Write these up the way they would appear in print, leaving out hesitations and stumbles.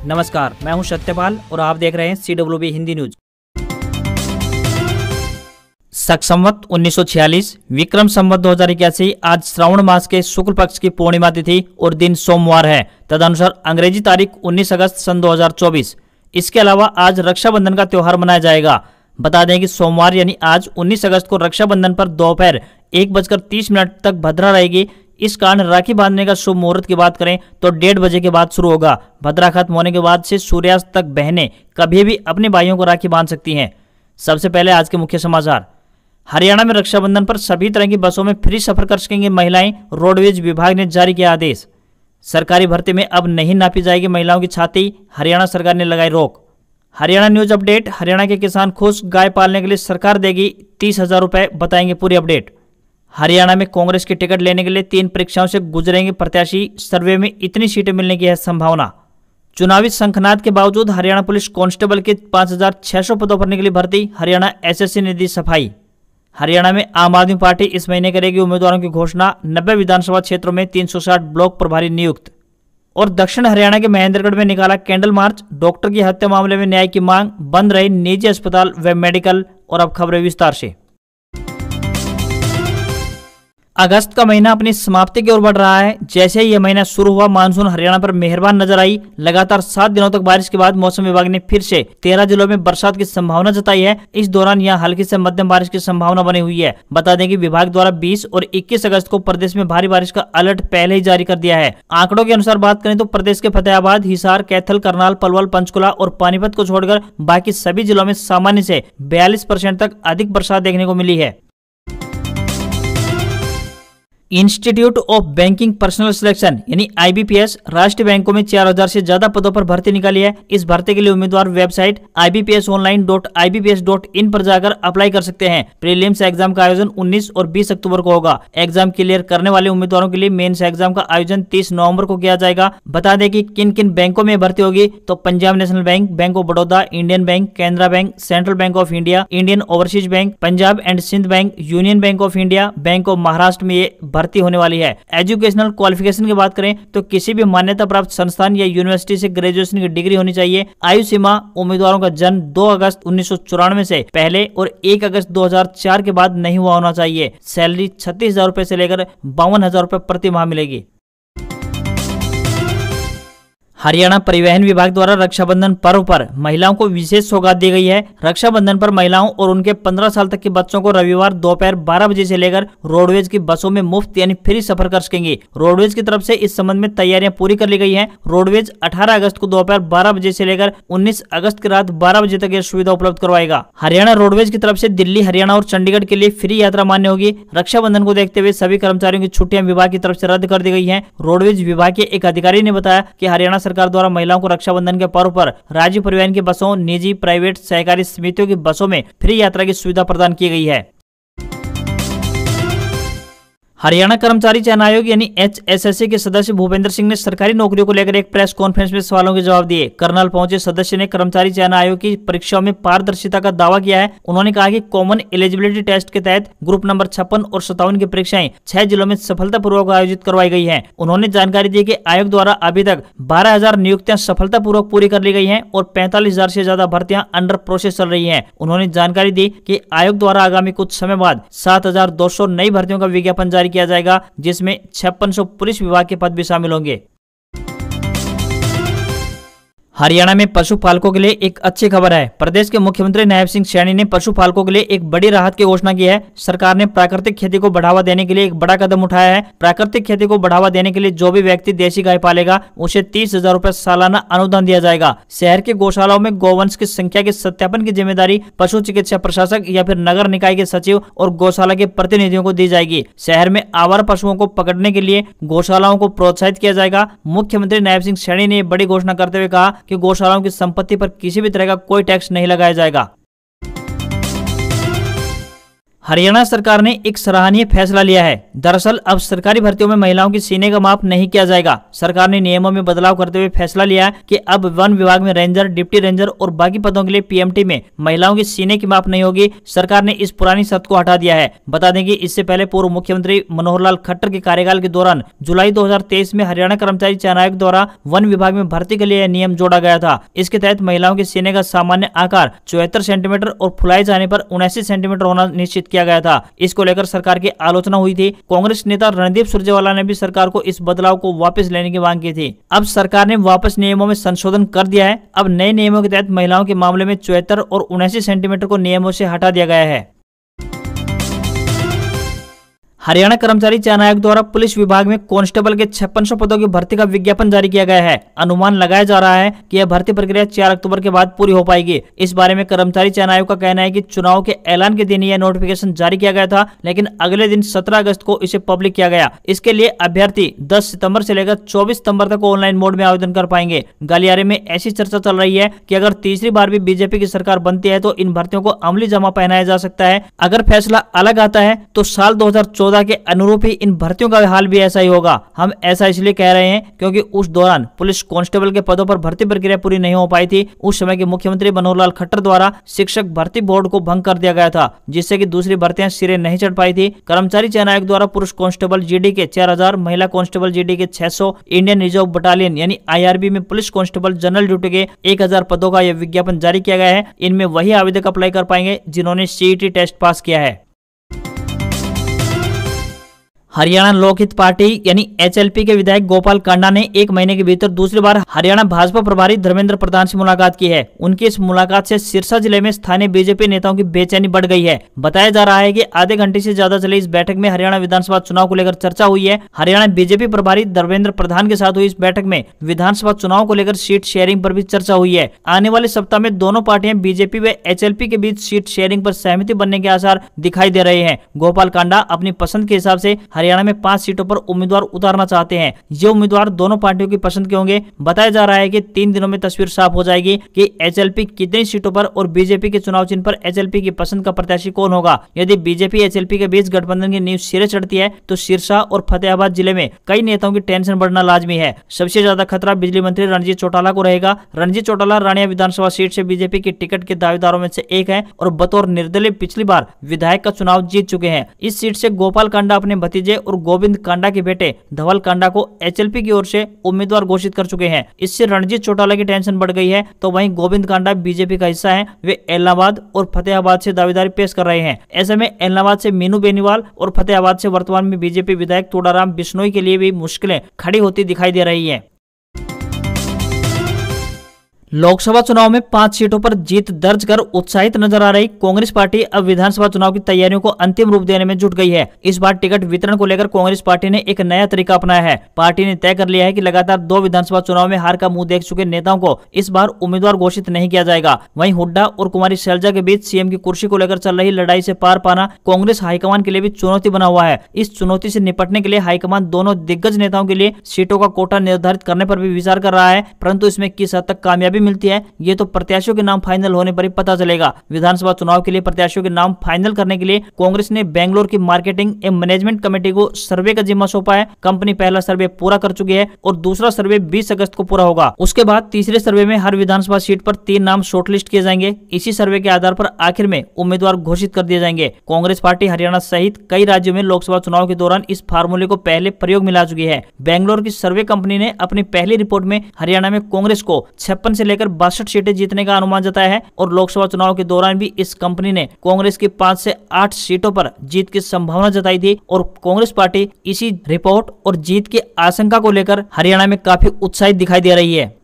नमस्कार, मैं हूं सत्यपाल और आप देख रहे हैं CWB हिंदी न्यूज। शक संवत 1946 विक्रम संवत 2081 आज श्रावण मास के शुक्ल पक्ष की पूर्णिमा तिथि और दिन सोमवार है। तदनुसार अंग्रेजी तारीख 19 अगस्त सन 2024। इसके अलावा आज रक्षाबंधन का त्योहार मनाया जाएगा। बता दें कि सोमवार यानी आज 19 अगस्त को रक्षाबंधन पर दोपहर 1:30 तक भद्रा रहेगी। इस कारण राखी बांधने का शुभ मुहूर्त की बात करें तो 1:30 बजे के बाद शुरू होगा। भद्रा खत्म होने के बाद से सूर्यास्त तक बहनें कभी भी अपने भाइयों को राखी बांध सकती हैं। सबसे पहले आज के मुख्य समाचार। हरियाणा में रक्षाबंधन पर सभी तरह की बसों में फ्री सफर कर सकेंगी महिलाएं। रोडवेज विभाग ने जारी किया आदेश। सरकारी भर्ती में अब नहीं नापी जाएगी महिलाओं की छाती, हरियाणा सरकार ने लगाई रोक। Haryana news update. हरियाणा के किसान खुश, गाय पालने के लिए सरकार देगी 30,000 रुपए, बताएंगे पूरी अपडेट। हरियाणा में कांग्रेस की टिकट लेने के लिए 3 परीक्षाओं से गुजरेंगे प्रत्याशी। सर्वे में इतनी सीटें मिलने की है संभावना। चुनावी शंखनाद के बावजूद हरियाणा पुलिस कांस्टेबल के 5,600 पदों पर निकली भर्ती। हरियाणा SSC ने दी सफाई। हरियाणा में आम आदमी पार्टी इस महीने करेगी उम्मीदवारों की घोषणा। 90 विधानसभा क्षेत्रों में 360 ब्लॉक प्रभारी नियुक्त। और दक्षिण हरियाणा के महेंद्रगढ़ में निकाला कैंडल मार्च। डॉक्टर की हत्या मामले में न्याय की मांग। बंद रहे निजी अस्पताल व मेडिकल। और अब खबरें विस्तार से। अगस्त का महीना अपनी समाप्ति की ओर बढ़ रहा है। जैसे ही यह महीना शुरू हुआ, मानसून हरियाणा पर मेहरबान नजर आई। लगातार 7 दिनों तक बारिश के बाद मौसम विभाग ने फिर से 13 जिलों में बरसात की संभावना जताई है। इस दौरान यहां हल्की से मध्यम बारिश की संभावना बनी हुई है। बता दें कि विभाग द्वारा 20 और 21 अगस्त को प्रदेश में भारी बारिश का अलर्ट पहले ही जारी कर दिया है। आंकड़ों के अनुसार बात करें तो प्रदेश के फतेहाबाद, हिसार, कैथल, करनाल, पलवल, पंचकुला और पानीपत को छोड़कर बाकी सभी जिलों में सामान्य से 42% तक अधिक बरसात देखने को मिली है। Institute of banking personal selection यानी IBPS राष्ट्रीय बैंकों में 4,000 से ज्यादा पदों पर भर्ती निकाली है। इस भर्ती के लिए उम्मीदवार वेबसाइट ibpsonline.ibps.in पर जाकर अप्लाई कर सकते हैं। प्रीलिम्स एग्जाम का आयोजन 19 और 20 अक्टूबर को होगा। एग्जाम क्लियर करने वाले उम्मीदवारों के लिए मेंस एग्जाम का आयोजन 30 नवंबर को किया जाएगा। बता दें कि किन किन बैंकों में भर्ती होगी तो Punjab National Bank, Bank of Baroda, Indian Bank, Canara Bank, Central Bank of India, Indian Overseas Bank, Punjab and Sind Bank, Union Bank of India, Bank of Maharashtra में ये भर्ती होने वाली है। एजुकेशनल क्वालिफिकेशन की बात करें तो किसी भी मान्यता प्राप्त संस्थान या यूनिवर्सिटी से ग्रेजुएशन की डिग्री होनी चाहिए। आयु सीमा उम्मीदवारों का जन्म 2 अगस्त 1994 से पहले और 1 अगस्त 2004 के बाद नहीं हुआ होना चाहिए। सैलरी 36,000 रुपए से लेकर 52,000 रुपए प्रति माह मिलेगी। हरियाणा परिवहन विभाग द्वारा रक्षाबंधन पर्व पर महिलाओं को विशेष सौगात दी गई है। रक्षाबंधन पर महिलाओं और उनके 15 साल तक के बच्चों को रविवार दोपहर 12 बजे से लेकर रोडवेज की बसों में मुफ्त यानी फ्री सफर कर सकेंगे। रोडवेज की तरफ से इस संबंध में तैयारियां पूरी कर ली गई हैं। रोडवेज 18 अगस्त को दोपहर 12 बजे से लेकर 19 अगस्त की रात 12 बजे तक यह सुविधा उपलब्ध करवाएगा। हरियाणा रोडवेज की तरफ से दिल्ली, हरियाणा और चंडीगढ़ के लिए फ्री यात्रा मान्य होगी। रक्षाबंधन को देखते हुए सभी कर्मचारियों की छुट्टियां विभाग की तरफ से रद्द कर दी गई है। रोडवेज विभाग के एक अधिकारी ने बताया कि हरियाणा सरकार द्वारा महिलाओं को रक्षाबंधन के पर्व पर राज्य परिवहन की बसों, निजी, प्राइवेट, सहकारी समितियों की बसों में फ्री यात्रा की सुविधा प्रदान की गई है। हरियाणा कर्मचारी चयन आयोग यानी HSSC के सदस्य भूपेंद्र सिंह ने सरकारी नौकरियों को लेकर एक प्रेस कॉन्फ्रेंस में सवालों के जवाब दिए। करनाल पहुंचे सदस्य ने कर्मचारी चयन आयोग की परीक्षाओं में पारदर्शिता का दावा किया है। उन्होंने कहा कि कॉमन एलिजिबिलिटी टेस्ट के तहत ग्रुप नंबर 56 और 57 की परीक्षाएं 6 जिलों में सफलतापूर्वक आयोजित करवाई गई है। उन्होंने जानकारी दी कि आयोग द्वारा अभी तक 12,000 नियुक्तियां सफलतापूर्वक पूरी कर ली गई है और 45,000 से ज्यादा भर्तियां अंडर प्रोसेस चल रही है। उन्होंने जानकारी दी कि आयोग द्वारा आगामी कुछ समय बाद 7,200 नई भर्तियों का विज्ञापन जारी किया जाएगा, जिसमें 5600 पुलिस विभाग के पद भी शामिल होंगे। हरियाणा में पशुपालकों के लिए एक अच्छी खबर है। प्रदेश के मुख्यमंत्री नायब सिंह सैनी ने पशुपालकों के लिए एक बड़ी राहत की घोषणा की है। सरकार ने प्राकृतिक खेती को बढ़ावा देने के लिए एक बड़ा कदम उठाया है। प्राकृतिक खेती को बढ़ावा देने के लिए जो भी व्यक्ति देशी गाय पालेगा उसे 30,000 रुपए सालाना अनुदान दिया जाएगा। शहर के गौशालाओं में गौवंश की संख्या के सत्यापन की जिम्मेदारी पशु चिकित्सा प्रशासक या फिर नगर निकाय के सचिव और गौशाला के प्रतिनिधियों को दी जाएगी। शहर में आवारा पशुओं को पकड़ने के लिए गौशालाओं को प्रोत्साहित किया जाएगा। मुख्यमंत्री नायब सिंह सैनी ने बड़ी घोषणा करते हुए कहा कि गौशालाओं की संपत्ति पर किसी भी तरह का कोई टैक्स नहीं लगाया जाएगा। हरियाणा सरकार ने एक सराहनीय फैसला लिया है। दरअसल अब सरकारी भर्तियों में महिलाओं की सीने का माप नहीं किया जाएगा। सरकार ने नियमों में बदलाव करते हुए फैसला लिया कि अब वन विभाग में रेंजर, डिप्टी रेंजर और बाकी पदों के लिए पीएमटी में महिलाओं की सीने की माप नहीं होगी। सरकार ने इस पुरानी शर्त को हटा दिया है। बता दें कि इससे पहले पूर्व मुख्यमंत्री मनोहर लाल खट्टर के कार्यकाल के दौरान जुलाई 2023 में हरियाणा कर्मचारी चयन आयोग द्वारा वन विभाग में भर्ती के लिए नियम जोड़ा गया था। इसके तहत महिलाओं के सीने का सामान्य आकार 74 सेंटीमीटर और फुलाए जाने पर 79 सेंटीमीटर होना निश्चित किया गया था। इसको लेकर सरकार की आलोचना हुई थी। कांग्रेस नेता रणदीप सुरजेवाला ने भी सरकार को इस बदलाव को वापस लेने की मांग की थी। अब सरकार ने वापस नियमों में संशोधन कर दिया है। अब नए नियमों के तहत महिलाओं के मामले में 74 और 79 सेंटीमीटर को नियमों से हटा दिया गया है। हरियाणा कर्मचारी चयन आयोग द्वारा पुलिस विभाग में कांस्टेबल के 5600 पदों की भर्ती का विज्ञापन जारी किया गया है। अनुमान लगाया जा रहा है कि यह भर्ती प्रक्रिया 4 अक्टूबर के बाद पूरी हो पाएगी। इस बारे में कर्मचारी चयन आयोग का कहना है कि चुनाव के ऐलान के दिन यह नोटिफिकेशन जारी किया गया था, लेकिन अगले दिन 17 अगस्त को इसे पब्लिक किया गया। इसके लिए अभ्यर्थी 10 सितंबर से लेकर 24 सितंबर तक ऑनलाइन मोड में आवेदन कर पाएंगे। गलियारे में ऐसी चर्चा चल रही है कि अगर तीसरी बार भी बीजेपी की सरकार बनती है तो इन भर्तियों को अमली जमा पहनाया जा सकता है। अगर फैसला अलग आता है तो साल 2014 के अनुरूप ही इन भर्तियों का हाल भी ऐसा ही होगा। हम ऐसा इसलिए कह रहे हैं क्योंकि उस दौरान पुलिस कांस्टेबल के पदों पर भर्ती प्रक्रिया पूरी नहीं हो पाई थी। उस समय के मुख्यमंत्री मनोहर लाल खट्टर द्वारा शिक्षक भर्ती बोर्ड को भंग कर दिया गया था, जिससे कि दूसरी भर्तियां सिरे नहीं चढ़ पाई थी। कर्मचारी चयन आयोग द्वारा पुरुष कांस्टेबल जीडी के 4000, महिला कांस्टेबल जीडी के 600, इंडियन रिजर्व बटालियन यानी आईआरबी में पुलिस कांस्टेबल जनरल ड्यूटी के 1000 पदों का यह विज्ञापन जारी किया गया है। इनमें वही आवेदक अप्लाई कर पाएंगे जिन्होंने सीईटी टेस्ट पास किया है। हरियाणा लोकहित पार्टी यानी एचएलपी के विधायक गोपाल कांडा ने 1 महीने के भीतर दूसरी बार हरियाणा भाजपा प्रभारी धर्मेंद्र प्रधान से मुलाकात की है। उनकी इस मुलाकात से सिरसा जिले में स्थानीय बीजेपी नेताओं की बेचैनी बढ़ गई है। बताया जा रहा है कि आधे घंटे से ज्यादा चली इस बैठक में हरियाणा विधानसभा चुनाव को लेकर चर्चा हुई है। हरियाणा बीजेपी प्रभारी धर्मेंद्र प्रधान के साथ हुई इस बैठक में विधानसभा चुनाव को लेकर सीट शेयरिंग पर भी चर्चा हुई है। आने वाले सप्ताह में दोनों पार्टियां बीजेपी व एचएलपी के बीच सीट शेयरिंग पर सहमति बनने के आसार दिखाई दे रहे हैं। गोपाल कांडा अपनी पसंद के हिसाब से हरियाणा में 5 सीटों पर उम्मीदवार उतारना चाहते हैं। ये उम्मीदवार दोनों पार्टियों की पसंद के होंगे। बताया जा रहा है कि 3 दिनों में तस्वीर साफ हो जाएगी कि एचएलपी कितनी सीटों पर और बीजेपी के चुनाव चिन्ह पर एचएलपी की पसंद का प्रत्याशी कौन होगा। यदि बीजेपी एचएलपी के बीच गठबंधन की नींव सिरे चढ़ती है तो सिरसा और फतेहाबाद जिले में कई नेताओं की टेंशन बढ़ना लाजमी है। सबसे ज्यादा खतरा बिजली मंत्री रणजीत चौटाला को रहेगा। रणजीत चौटाला रानिया विधानसभा सीट से बीजेपी की टिकट के दावेदारों में से एक है और बतौर निर्दलीय पिछली बार विधायक का चुनाव जीत चुके हैं। इस सीट से गोपाल कांडा अपने भतीजे और गोविंद कांडा के बेटे धवल कांडा को एचएलपी की ओर से उम्मीदवार घोषित कर चुके हैं। इससे रणजीत चौटाला की टेंशन बढ़ गई है। तो वहीं गोविंद कांडा बीजेपी का हिस्सा है। वे इलाहाबाद और फतेहाबाद से दावेदारी पेश कर रहे हैं। ऐसे में इलाहाबाद से मीनू बेनीवाल और फतेहाबाद से वर्तमान में बीजेपी विधायक तोडाराम बिश्नोई के लिए भी मुश्किलें खड़ी होती दिखाई दे रही है। लोकसभा चुनाव में 5 सीटों पर जीत दर्ज कर उत्साहित नजर आ रही कांग्रेस पार्टी अब विधानसभा चुनाव की तैयारियों को अंतिम रूप देने में जुट गई है। इस बार टिकट वितरण को लेकर कांग्रेस पार्टी ने एक नया तरीका अपनाया है। पार्टी ने तय कर लिया है कि लगातार 2 विधानसभा चुनाव में हार का मुंह देख चुके नेताओं को इस बार उम्मीदवार घोषित नहीं किया जाएगा। वहीं हुड्डा और कुमारी शैलजा के बीच सीएम की कुर्सी को लेकर चल रही लड़ाई से पार पाना कांग्रेस हाईकमान के लिए भी चुनौती बना हुआ है। इस चुनौती से निपटने के लिए हाईकमान दोनों दिग्गज नेताओं के लिए सीटों का कोटा निर्धारित करने पर भी विचार कर रहा है, परंतु इसमें किस हद तक कामयाबी मिलती है ये तो प्रत्याशियों के नाम फाइनल होने पर ही पता चलेगा। विधानसभा चुनाव के लिए प्रत्याशियों के नाम फाइनल करने के लिए कांग्रेस ने बेंगलोर की मार्केटिंग एवं मैनेजमेंट कमेटी को सर्वे का जिम्मा सौंपा है। कंपनी पहला सर्वे पूरा कर चुकी है और दूसरा सर्वे 20 अगस्त को पूरा होगा। उसके बाद तीसरे सर्वे में हर विधानसभा सीट पर 3 नाम शॉर्टलिस्ट किए जाएंगे। इसी सर्वे के आधार पर आखिर में उम्मीदवार घोषित कर दिए जाएंगे। कांग्रेस पार्टी हरियाणा सहित कई राज्यों में लोकसभा चुनाव के दौरान इस फार्मूले को पहले प्रयोग में ला चुकी है। बेंगलोर की सर्वे कंपनी ने अपनी पहली रिपोर्ट में हरियाणा में कांग्रेस को 56 से लेकर 62 सीटें जीतने का अनुमान जताया है और लोकसभा चुनाव के दौरान भी इस कंपनी ने कांग्रेस की 5 से 8 सीटों पर जीत की संभावना जताई थी और कांग्रेस पार्टी इसी रिपोर्ट और जीत की आशंका को लेकर हरियाणा में काफी उत्साहित दिखाई दे रही है।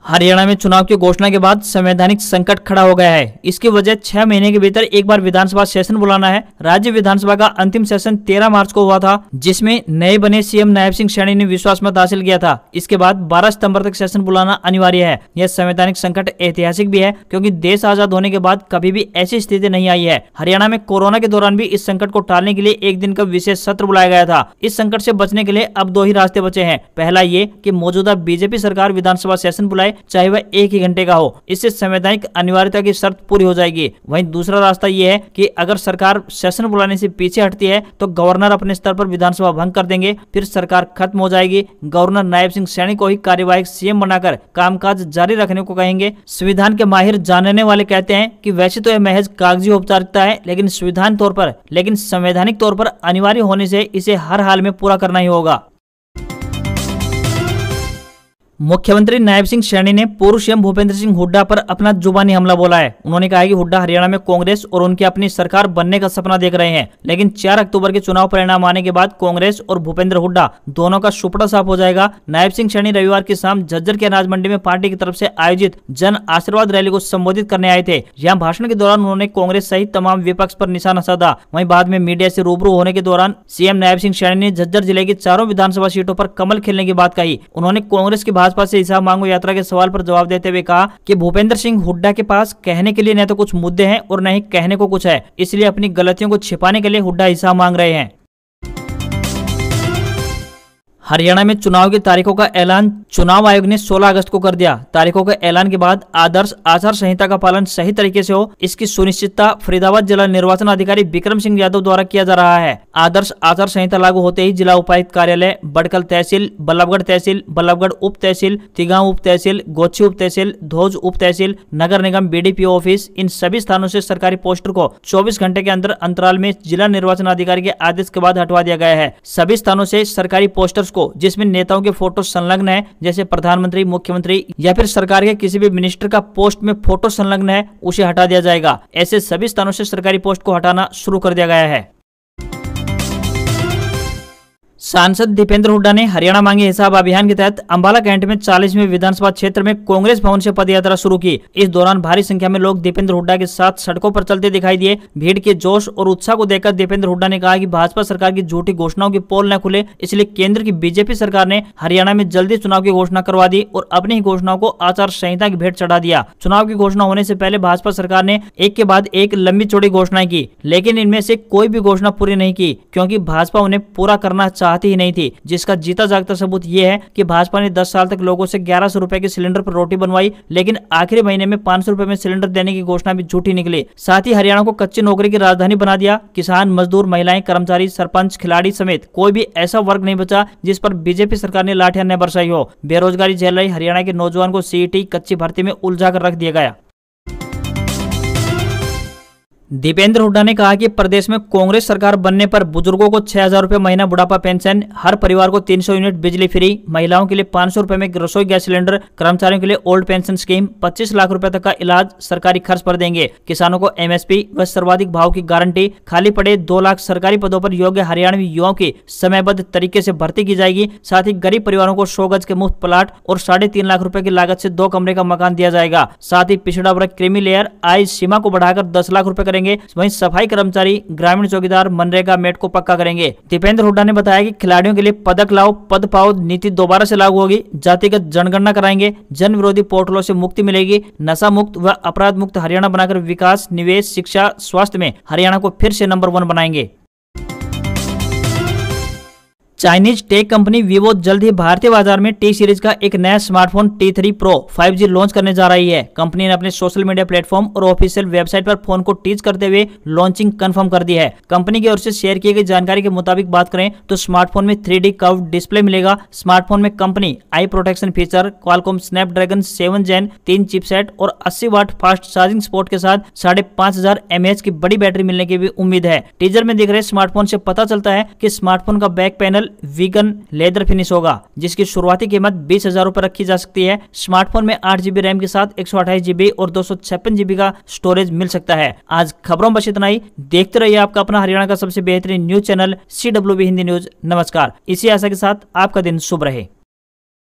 हरियाणा में चुनाव की घोषणा के बाद संवैधानिक संकट खड़ा हो गया है। इसकी वजह 6 महीने के भीतर एक बार विधानसभा सेशन बुलाना है। राज्य विधानसभा का अंतिम सेशन 13 मार्च को हुआ था, जिसमें नए बने सीएम नायब सिंह सैनी ने विश्वास मत हासिल किया था। इसके बाद 12 सितंबर तक सेशन बुलाना अनिवार्य है। यह संवैधानिक संकट ऐतिहासिक भी है क्योंकि देश आजाद होने के बाद कभी भी ऐसी स्थिति नहीं आई है। हरियाणा में कोरोना के दौरान भी इस संकट को टालने के लिए एक दिन का विशेष सत्र बुलाया गया था। इस संकट से बचने के लिए अब 2 ही रास्ते बचे हैं। पहला ये कि मौजूदा बीजेपी सरकार विधानसभा सेशन बुलाए चाहे वह 1 ही घंटे का हो। इससे संवैधानिक अनिवार्यता की शर्त पूरी हो जाएगी। वहीं दूसरा रास्ता ये है कि अगर सरकार सेशन बुलाने से पीछे हटती है तो गवर्नर अपने स्तर पर विधानसभा भंग कर देंगे, फिर सरकार खत्म हो जाएगी। गवर्नर नायब सिंह सैनी को ही कार्यवाहक सीएम बनाकर कामकाज जारी रखने को कहेंगे। संविधान के माहिर जानने वाले कहते हैं कि वैसे तो यह महज कागजी औपचारिकता है, लेकिन संवैधानिक तौर पर अनिवार्य होने से इसे हर हाल में पूरा करना ही होगा। मुख्यमंत्री नायब सिंह सैनी ने पूर्व सीएम भूपेंद्र सिंह हुड्डा पर अपना जुबानी हमला बोला है। उन्होंने कहा कि हुड्डा हरियाणा में कांग्रेस और उनकी अपनी सरकार बनने का सपना देख रहे हैं, लेकिन 4 अक्टूबर के चुनाव परिणाम आने के बाद कांग्रेस और भूपेंद्र हुड्डा दोनों का सुपड़ा साफ हो जाएगा। नायब सिंह सैनी रविवार की शाम झज्जर के अनाज मंडी में पार्टी की तरफ से आयोजित जन आशीर्वाद रैली को संबोधित करने आए थे। यहाँ भाषण के दौरान उन्होंने कांग्रेस सहित तमाम विपक्ष पर निशाना साधा। वहीं बाद में मीडिया से रूबरू होने के दौरान सीएम नायब सिंह सैनी ने झज्जर जिले की 4 विधानसभा सीटों पर कमल खिलने की बात कही। उन्होंने कांग्रेस की भाजपा से हिसाब मांगो यात्रा के सवाल पर जवाब देते हुए कहा कि भूपेंद्र सिंह हुड्डा के पास कहने के लिए न तो कुछ मुद्दे हैं और न ही कहने को कुछ है, इसलिए अपनी गलतियों को छिपाने के लिए हुड्डा हिसाब मांग रहे हैं। हरियाणा में चुनाव की तारीखों का ऐलान चुनाव आयोग ने 16 अगस्त को कर दिया। तारीखों के ऐलान के बाद आदर्श आचार संहिता का पालन सही तरीके से हो, इसकी सुनिश्चितता फरीदाबाद जिला निर्वाचन अधिकारी विक्रम सिंह यादव द्वारा किया जा रहा है। आदर्श आचार संहिता लागू होते ही जिला उपायुक्त कार्यालय, बड़कल तहसील, बल्लभगढ़ उप तहसील, तिगांव उप तहसील, गोच्छी उप तहसील, धोज उप तहसील, नगर निगम बीडीपीओ ऑफिस, इन सभी स्थानों से सरकारी पोस्टर को 24 घंटे के अंदर अंतराल में जिला निर्वाचन अधिकारी के आदेश के बाद हटवा दिया गया है। सभी स्थानों से सरकारी पोस्टर्स को जिसमें नेताओं के फोटो संलग्न है, जैसे प्रधानमंत्री, मुख्यमंत्री या फिर सरकार के किसी भी मिनिस्टर का पोस्ट में फोटो संलग्न है, उसे हटा दिया जाएगा। ऐसे सभी स्थानों से सरकारी पोस्ट को हटाना शुरू कर दिया गया है। सांसद दीपेंद्र हुड्डा ने हरियाणा मांगे हिसाब अभियान के तहत अंबाला कैंट में 40वें विधानसभा क्षेत्र में कांग्रेस भवन से पदयात्रा शुरू की। इस दौरान भारी संख्या में लोग दीपेंद्र हुड्डा के साथ सड़कों पर चलते दिखाई दिए। भीड़ के जोश और उत्साह को देखकर दीपेंद्र हुड्डा ने कहा कि भाजपा सरकार की झूठी घोषणाओं की पोल न खुले, इसलिए केंद्र की बीजेपी सरकार ने हरियाणा में जल्दी चुनाव की घोषणा करवा दी और अपनी ही घोषणाओं को आचार संहिता की भेंट चढ़ा दिया। चुनाव की घोषणा होने से पहले भाजपा सरकार ने एक के बाद एक लंबी चौड़ी घोषणाएं की, लेकिन इनमें से कोई भी घोषणा पूरी नहीं की, क्योंकि भाजपा उन्हें पूरा करना चाहती ही नहीं थी। जिसका जीता जागता सबूत ये है कि भाजपा ने 10 साल तक लोगों से 1100 रुपए के सिलेंडर पर रोटी बनवाई, लेकिन आखिरी महीने में 500 रुपए में सिलेंडर देने की घोषणा भी झूठी निकली। साथ ही हरियाणा को कच्ची नौकरी की राजधानी बना दिया। किसान, मजदूर, महिलाएं, कर्मचारी, सरपंच, खिलाड़ी समेत कोई भी ऐसा वर्ग नहीं बचा जिस पर बीजेपी सरकार ने लाठियां न बरसाई हो। बेरोजगारी झेल रही हरियाणा के नौजवान को सीईटी कच्ची भर्ती में उलझा कर रख दिया गया। दीपेंद्र हुड्डा ने कहा कि प्रदेश में कांग्रेस सरकार बनने पर बुजुर्गों को 6000 रुपए महीना बुढ़ापा पेंशन, हर परिवार को 300 यूनिट बिजली फ्री, महिलाओं के लिए 500 रुपए में रसोई गैस सिलेंडर, कर्मचारियों के लिए ओल्ड पेंशन स्कीम, 25 लाख रुपए तक का इलाज सरकारी खर्च पर देंगे। किसानों को एमएसपी व सर्वाधिक भाव की गारंटी, खाली पड़े 2 लाख सरकारी पदों पर योग्य हरियाणवी युवाओं की समयबद्ध तरीके से भर्ती की जाएगी। साथ ही गरीब परिवारों को 100 गज के मुफ्त प्लाट और 3.5 लाख रुपए की लागत से 2 कमरे का मकान दिया जाएगा। साथ ही पिछड़ा वर्ग क्रीमी लेयर आय सीमा को बढ़ाकर 10 लाख रुपए करेंगे। वहीं सफाई कर्मचारी, ग्रामीण चौकीदार, मनरेगा मेट को पक्का करेंगे। दीपेंद्र हुड्डा ने बताया कि खिलाड़ियों के लिए पदक लाओ पद पाओ नीति दोबारा से लागू होगी। जातिगत जनगणना कराएंगे, जन विरोधी पोर्टलों से मुक्ति मिलेगी। नशा मुक्त व अपराध मुक्त हरियाणा बनाकर विकास, निवेश, शिक्षा, स्वास्थ्य में हरियाणा को फिर से नंबर 1 बनाएंगे। चाइनीज टेक कंपनी वीवो जल्द ही भारतीय बाजार में टी सीरीज का एक नया smartphone T3 Pro 5G launch करने जा रही है। कंपनी ने अपने सोशल मीडिया प्लेटफॉर्म और ऑफिशियल वेबसाइट पर फोन को टीज करते हुए लॉन्चिंग कंफर्म कर दी है। कंपनी की ओर से शेयर की गई जानकारी के मुताबिक बात करें तो स्मार्टफोन में 3D कर्व डिस्प्ले मिलेगा। स्मार्टफोन में कंपनी आई protection feature, Qualcomm Snapdragon 7 Gen 3 chipset और 80 वाट फास्ट चार्जिंग सपोर्ट के साथ 5500 mAh की बड़ी बैटरी मिलने की भी उम्मीद है। टीजर में दिख रहे स्मार्टफोन से पता चलता है कि स्मार्टफोन का back panel vegan leather finish होगा, जिसकी शुरुआती कीमत 20,000 रुपए रखी जा सकती है। स्मार्टफोन में 8 GB रैम के साथ 128 GB और 256 GB का स्टोरेज मिल सकता है। आज खबरों बस इतना ही। देखते रहिए आपका अपना हरियाणा का सबसे बेहतरीन news channel CWB Hindi news. नमस्कार। इसी आशा के साथ आपका दिन शुभ रहे।